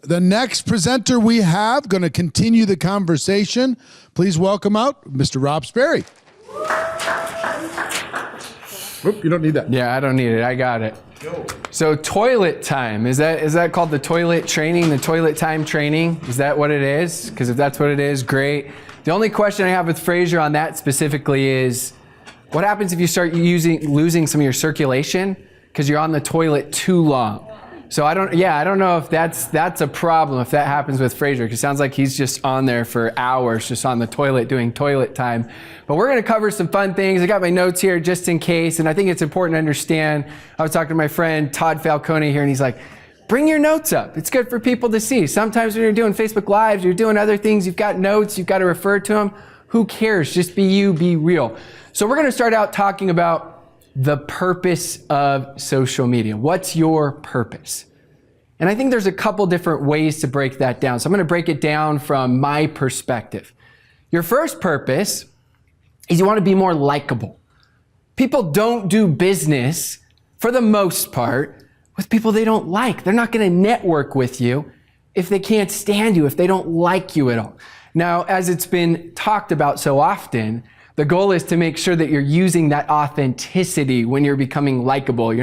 The next presenter we have going to continue the conversation. Please welcome out Mr. Rob Sperry. Oop, you don't need that. Yeah, I don't need it. I got it. So toilet time, is that called the toilet training, the toilet time training? Is that what it is? Because if that's what it is, great. The only question I have with Fraser on that specifically is, what happens if you start losing some of your circulation because you're on the toilet too long? So I don't know if that's a problem if that happens with Fraser, because it sounds like he's just on there for hours, just on the toilet doing toilet time. But we're going to cover some fun things. I got my notes here just in case, and I think it's important to understand. I was talking to my friend Todd Falcone here, and he's like, bring your notes up. It's good for people to see. Sometimes when you're doing Facebook Lives, you're doing other things, you've got notes, you've got to refer to them. Who cares? Just be you, be real. So we're going to start out talking about the purpose of social media. What's your purpose? And I think there's a couple different ways to break that down. So I'm going to break it down from my perspective. Your first purpose is you want to be more likable. People don't do business, for the most part, with people they don't like. They're not going to network with you if they can't stand you, if they don't like you at all. Now, as it's been talked about so often, the goal is to make sure that you're using that authenticity when you're becoming likable.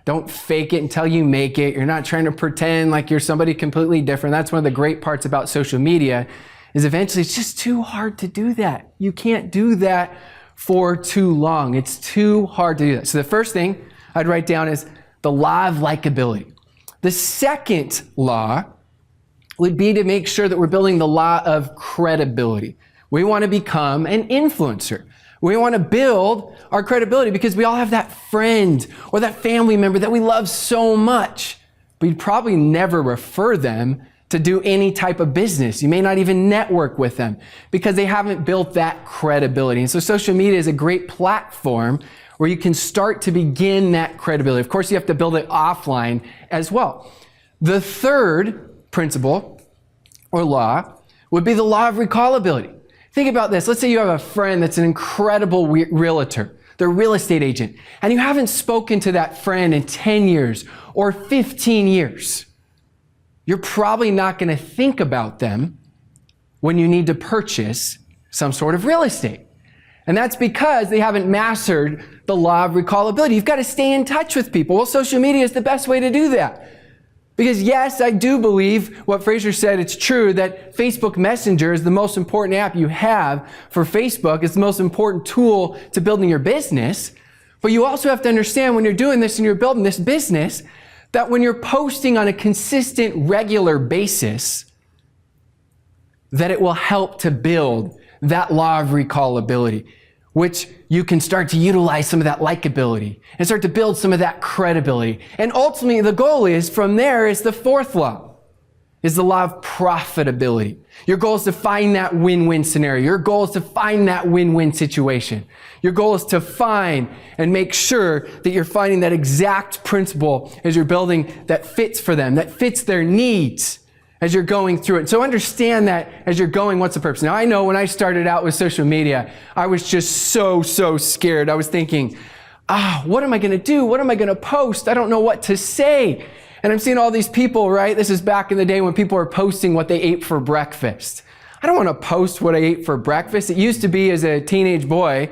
Don't fake it until you make it. You're not trying to pretend like you're somebody completely different. That's one of the great parts about social media, is eventually it's just too hard to do that. You can't do that for too long. It's too hard to do that. So the first thing I'd write down is the law of likability. The second law would be to make sure that we're building the law of credibility. We want to become an influencer. We want to build our credibility because we all have that friend or that family member that we love so much, but you'd probably never refer them to do any type of business. You may not even network with them because they haven't built that credibility. And so social media is a great platform where you can start to begin that credibility. Of course, you have to build it offline as well. The third principle or law would be the law of recallability. Think about this. Let's say you have a friend that's an incredible realtor. They're a real estate agent, and you haven't spoken to that friend in 10 years or 15 years. You're probably not going to think about them when you need to purchase some sort of real estate. And that's because they haven't mastered the law of recallability. You've got to stay in touch with people. Well, social media is the best way to do that. Because yes, I do believe what Fraser said, it's true that Facebook Messenger is the most important app you have for Facebook. It's the most important tool to building your business. But you also have to understand when you're doing this and you're building this business, that when you're posting on a consistent, regular basis, that it will help to build that law of recallability, which you can start to utilize some of that likability and start to build some of that credibility. And ultimately, the goal is, from there, is the fourth law, is the law of profitability. Your goal is to find that win-win scenario. Your goal is to find that win-win situation. Your goal is to find and make sure that you're finding that exact principle as you're building that fits for them, that fits their needs as you're going through it. So understand that as you're going, what's the purpose? Now, I know when I started out with social media, I was just so scared. I was thinking, what am I going to do? What am I going to post? I don't know what to say. And I'm seeing all these people, right? This is back in the day when people were posting what they ate for breakfast. I don't want to post what I ate for breakfast. It used to be, as a teenage boy,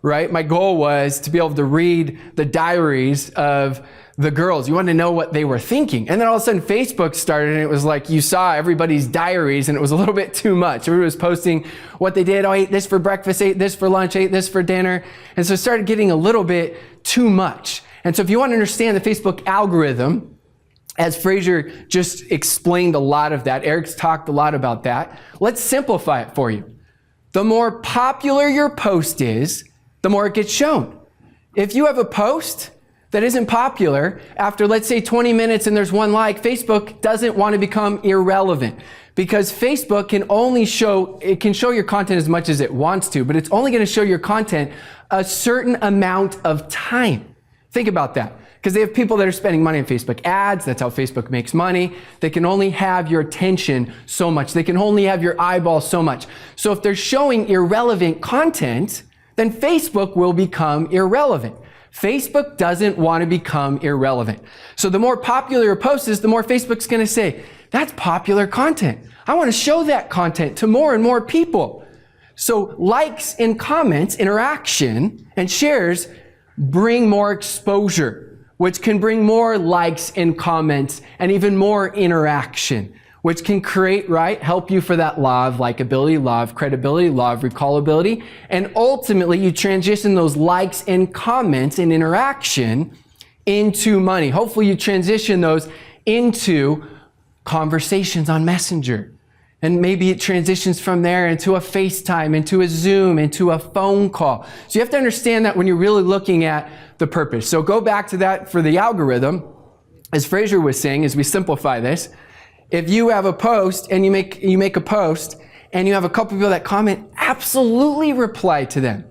right? My goal was to be able to read the diaries of the girls. You wanted to know what they were thinking. And then all of a sudden Facebook started, and it was like you saw everybody's diaries, and it was a little bit too much. Everybody was posting what they did. Oh, I ate this for breakfast, ate this for lunch, ate this for dinner. And so it started getting a little bit too much. And so if you want to understand the Facebook algorithm, as Fraser just explained a lot of that, Eric's talked a lot about that, let's simplify it for you. The more popular your post is, the more it gets shown. If you have a post that isn't popular, after let's say 20 minutes and there's one like, Facebook doesn't want to become irrelevant, because Facebook can only show your content as much as it wants to, but it's only going to show your content a certain amount of time. Think about that. Because they have people that are spending money on Facebook ads. That's how Facebook makes money. They can only have your attention so much. They can only have your eyeball so much. So if they're showing irrelevant content, then Facebook will become irrelevant. Facebook doesn't want to become irrelevant. So the more popular your post is, the more Facebook's going to say, That's popular content. I want to show that content to more and more people. So likes and comments, interaction, and shares bring more exposure, which can bring more likes and comments and even more interaction, which can create, right, help you for that law of likability, law of credibility, law of recallability. And ultimately, you transition those likes and comments and interaction into money. Hopefully, you transition those into conversations on Messenger. And maybe it transitions from there into a FaceTime, into a Zoom, into a phone call. So you have to understand that when you're really looking at the purpose. So go back to that for the algorithm. As Fraser was saying, as we simplify this, if you have a post and you make a post and you have a couple people that comment, absolutely reply to them.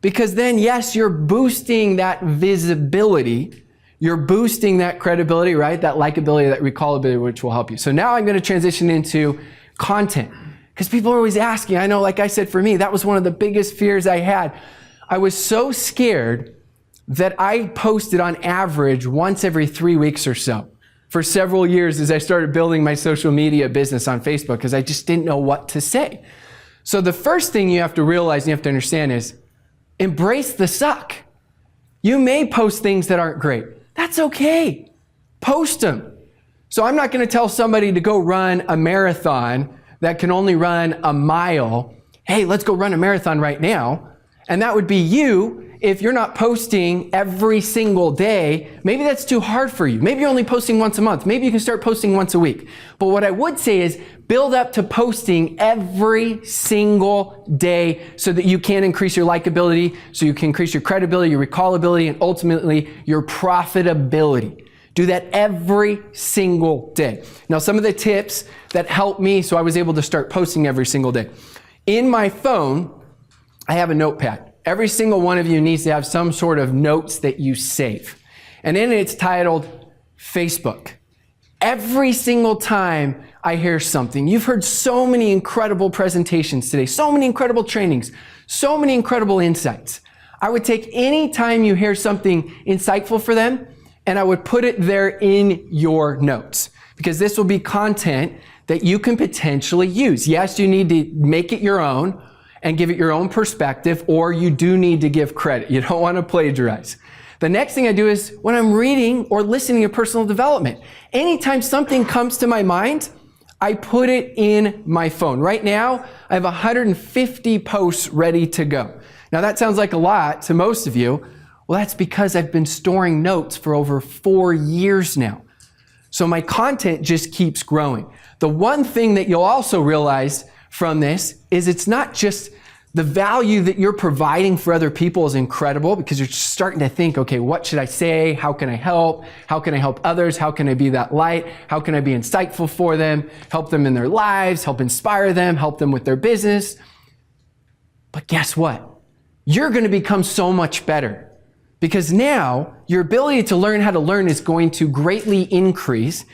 Because then, yes, you're boosting that visibility. You're boosting that credibility, right? That likability, that recallability, which will help you. So now I'm going to transition into content. Because people are always asking. I know, like I said, for me, that was one of the biggest fears I had. I was so scared that I posted on average once every 3 weeks or so for several years as I started building my social media business on Facebook, because I just didn't know what to say. So the first thing you have to realize and you have to understand is embrace the suck. You may post things that aren't great. That's okay. Post them. So I'm not going to tell somebody to go run a marathon that can only run a mile. Hey, let's go run a marathon right now. And that would be you if you're not posting every single day. Maybe that's too hard for you. Maybe you're only posting once a month. Maybe you can start posting once a week. But what I would say is build up to posting every single day so that you can increase your likability, so you can increase your credibility, your recallability, and ultimately your profitability. Do that every single day. Now, some of the tips that helped me so I was able to start posting every single day. In my phone, I have a notepad. Every single one of you needs to have some sort of notes that you save. And in it, it's titled Facebook. Every single time I hear something, you've heard so many incredible presentations today, so many incredible trainings, so many incredible insights. I would take any time you hear something insightful for them, and I would put it there in your notes, because this will be content that you can potentially use. Yes, you need to make it your own and give it your own perspective, or you do need to give credit. You don't want to plagiarize. The next thing I do is when I'm reading or listening to personal development, anytime something comes to my mind, I put it in my phone. Right now, I have 150 posts ready to go. Now that sounds like a lot to most of you. Well, that's because I've been storing notes for over 4 years now. So my content just keeps growing. The one thing that you'll also realize from this is it's not just the value that you're providing for other people is incredible, because you're starting to think, okay, what should I say? How can I help? How can I help others? How can I be that light? How can I be insightful for them? Help them in their lives, help inspire them, help them with their business. But guess what? You're going to become so much better. Because now your ability to learn how to learn is going to greatly increase,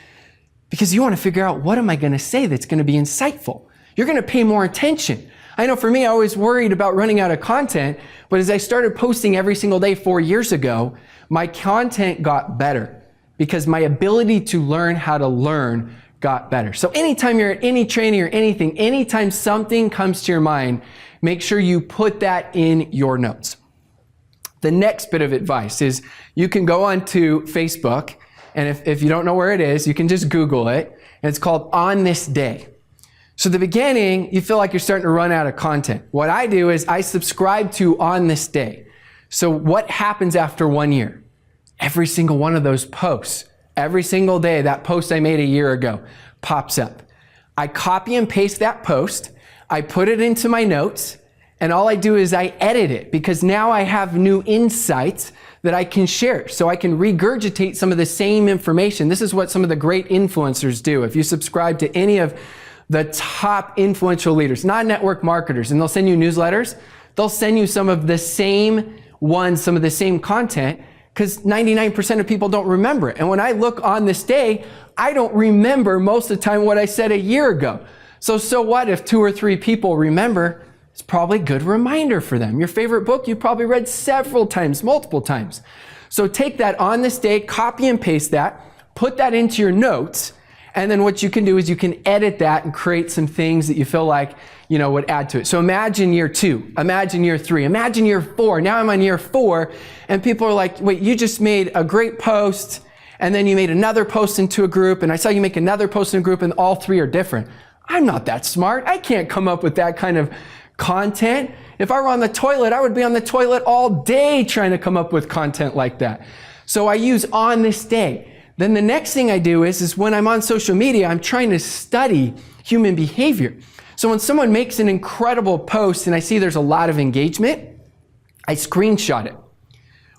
because you want to figure out, what am I going to say that's going to be insightful? You're going to pay more attention. I know for me, I was worried about running out of content, but as I started posting every single day 4 years ago, my content got better because my ability to learn how to learn got better. So anytime you're at any training or anything, anytime something comes to your mind, make sure you put that in your notes. The next bit of advice is you can go onto Facebook, and if you don't know where it is, you can just Google it, and it's called On This Day. So at the beginning, you feel like you're starting to run out of content. What I do is I subscribe to On This Day. So what happens after 1 year? Every single one of those posts, every single day, that post I made a year ago pops up. I copy and paste that post, I put it into my notes, and all I do is I edit it, because now I have new insights that I can share. So I can regurgitate some of the same information. This is what some of the great influencers do. If you subscribe to any of the top influential leaders, non-network marketers, and they'll send you newsletters, they'll send you some of the same ones, some of the same content, because 99% of people don't remember it. And when I look on this day, I don't remember most of the time what I said a year ago. So what if 2 or 3 people remember? It's probably a good reminder for them. Your favorite book you probably read several times, multiple times. So take that On This Day, copy and paste that, put that into your notes, And then what you can do is you can edit that and create some things that you feel like, would add to it. So imagine year 2, imagine year 3, imagine year 4. Now I'm on year 4 and people are like, wait, you just made a great post and then you made another post into a group and I saw you make another post in a group and all 3 are different. I'm not that smart. I can't come up with that kind of content. If I were on the toilet, I would be on the toilet all day trying to come up with content like that. So I use on this day. Then the next thing I do is when I'm on social media, I'm trying to study human behavior. So when someone makes an incredible post and I see there's a lot of engagement, I screenshot it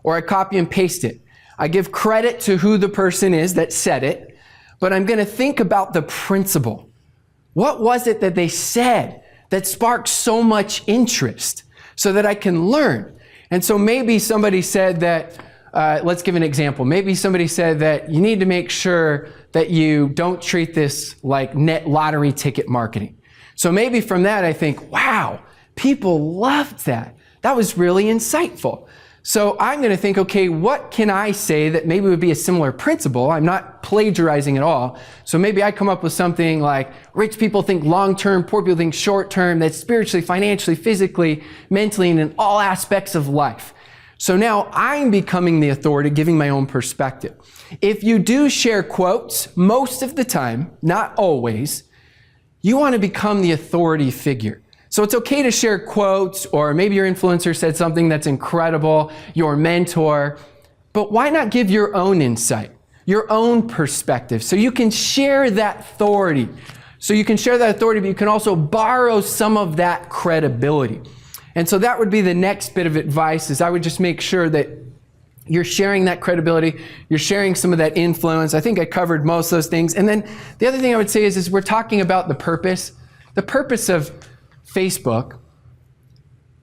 or I copy and paste it. I give credit to who the person is that said it, but I'm going to think about the principle. What was it that they said that sparked so much interest so that I can learn? And so maybe somebody said that, let's give an example. Maybe somebody said that you need to make sure that you don't treat this like net lottery ticket marketing. So maybe from that I think, wow, people loved that. That was really insightful. So I'm going to think, okay, what can I say that maybe would be a similar principle? I'm not plagiarizing at all. So maybe I come up with something like rich people think long-term, poor people think short-term, that's spiritually, financially, physically, mentally, and in all aspects of life. So now I'm becoming the authority, giving my own perspective. If you do share quotes, most of the time, not always, you want to become the authority figure. So it's okay to share quotes, or maybe your influencer said something that's incredible, your mentor, but why not give your own insight, your own perspective, so you can share that authority. So you can share that authority, but you can also borrow some of that credibility. And so that would be the next bit of advice, is I would just make sure that you're sharing that credibility, you're sharing some of that influence. I think I covered most of those things. And then the other thing I would say is we're talking about the purpose. The purpose of Facebook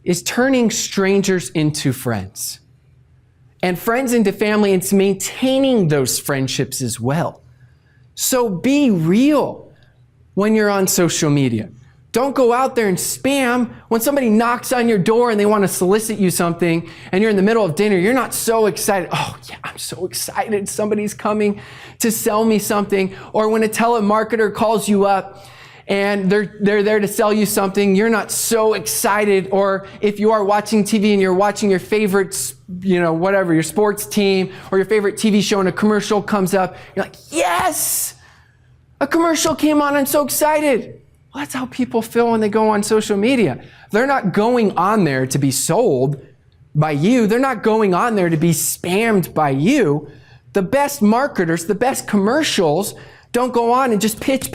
is turning strangers into friends, and friends into family, and it's maintaining those friendships as well. So be real when you're on social media. Don't go out there and spam. When somebody knocks on your door and they want to solicit you something and you're in the middle of dinner, you're not so excited. Oh yeah, I'm so excited. Somebody's coming to sell me something. Or when a telemarketer calls you up and they're there to sell you something, you're not so excited. Or if you are watching TV and you're watching your favorite, whatever, your sports team or your favorite TV show and a commercial comes up, you're like, yes, a commercial came on, I'm so excited. Well, that's how people feel when they go on social media. They're not going on there to be sold by you. They're not going on there to be spammed by you. The best marketers, the best commercials don't go on and just pitch.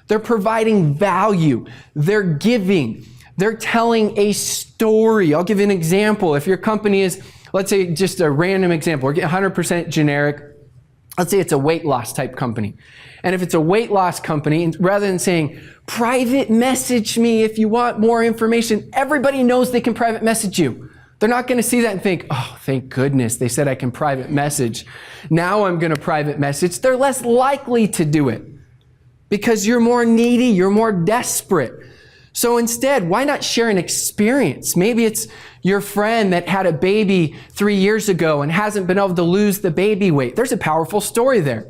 They're providing value. They're giving. They're telling a story. I'll give you an example. If your company is, let's say just a random example, or 100% generic. Let's say it's a weight loss type company. And if it's a weight loss company, rather than saying, private message me if you want more information, everybody knows they can private message you. They're not going to see that and think, oh, thank goodness they said I can private message. Now I'm going to private message. They're less likely to do it because you're more needy, you're more desperate. So instead, why not share an experience? Maybe it's your friend that had a baby 3 years ago and hasn't been able to lose the baby weight. There's a powerful story there.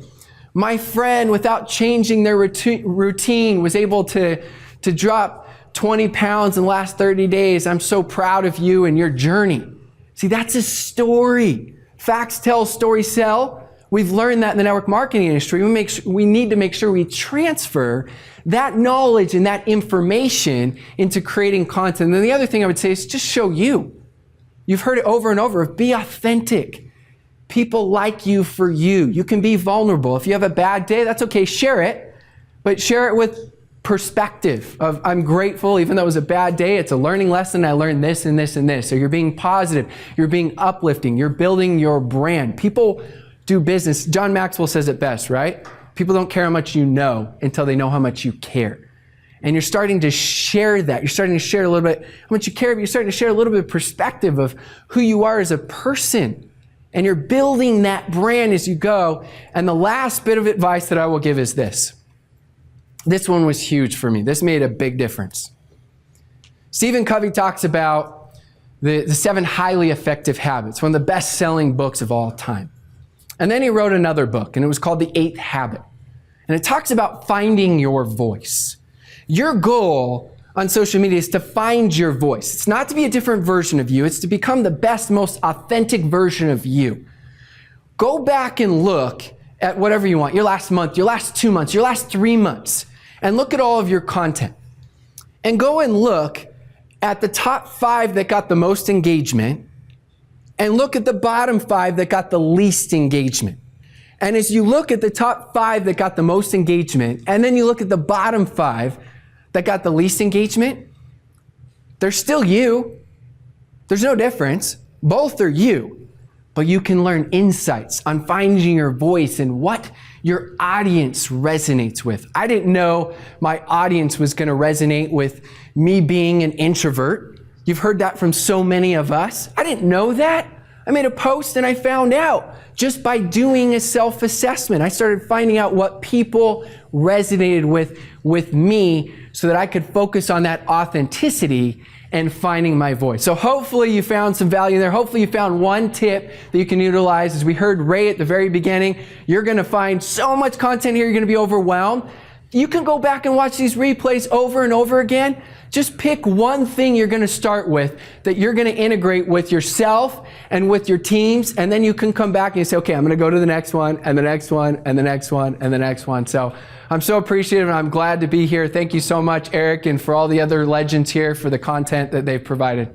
My friend, without changing their routine, was able to drop 20 pounds in the last 30 days. I'm so proud of you and your journey. See, that's a story. Facts tell, stories sell. We've learned that in the network marketing industry. We need to make sure we transfer that knowledge and that information into creating content. And then the other thing I would say is just show you. You've heard it over and over. Be authentic. People like you for you. You can be vulnerable. If you have a bad day, that's okay. Share it, but share it with perspective of I'm grateful, even though it was a bad day, it's a learning lesson. I learned this and this and this. So you're being positive. You're being uplifting. You're building your brand. People do business. John Maxwell says it best, right? People don't care how much you know until they know how much you care. And you're starting to share that. You're starting to share a little bit how much you care, but you're starting to share a little bit of perspective of who you are as a person. And you're building that brand as you go. And the last bit of advice that I will give is this. This one was huge for me. This made a big difference. Stephen Covey talks about the 7 highly effective habits, one of the best-selling books of all time. And then he wrote another book, and it was called The 8th Habit. And it talks about finding your voice. Your goal on social media is to find your voice. It's not to be a different version of you. It's to become the best, most authentic version of you. Go back and look at whatever you want, your last month, your last 2 months, your last 3 months, and look at all of your content. And go and look at the top 5 that got the most engagement, and look at the bottom 5 that got the least engagement. And as you look at the top 5 that got the most engagement, and then you look at the bottom 5 that got the least engagement, they're still you. There's no difference. Both are you. But you can learn insights on finding your voice and what your audience resonates with. I didn't know my audience was going to resonate with me being an introvert. You've heard that from so many of us. I didn't know that. I made a post and I found out just by doing a self-assessment. I started finding out what people resonated with me so that I could focus on that authenticity and finding my voice. So hopefully you found some value there. Hopefully you found one tip that you can utilize. As we heard Ray at the very beginning, you're going to find so much content here, you're going to be overwhelmed. You can go back and watch these replays over and over again. Just pick one thing you're going to start with that you're going to integrate with yourself and with your teams, and then you can come back and you say, okay, I'm going to go to the next one, and the next one, and the next one, and the next one. So I'm so appreciative, and I'm glad to be here. Thank you so much, Eric, and for all the other legends here for the content that they've provided.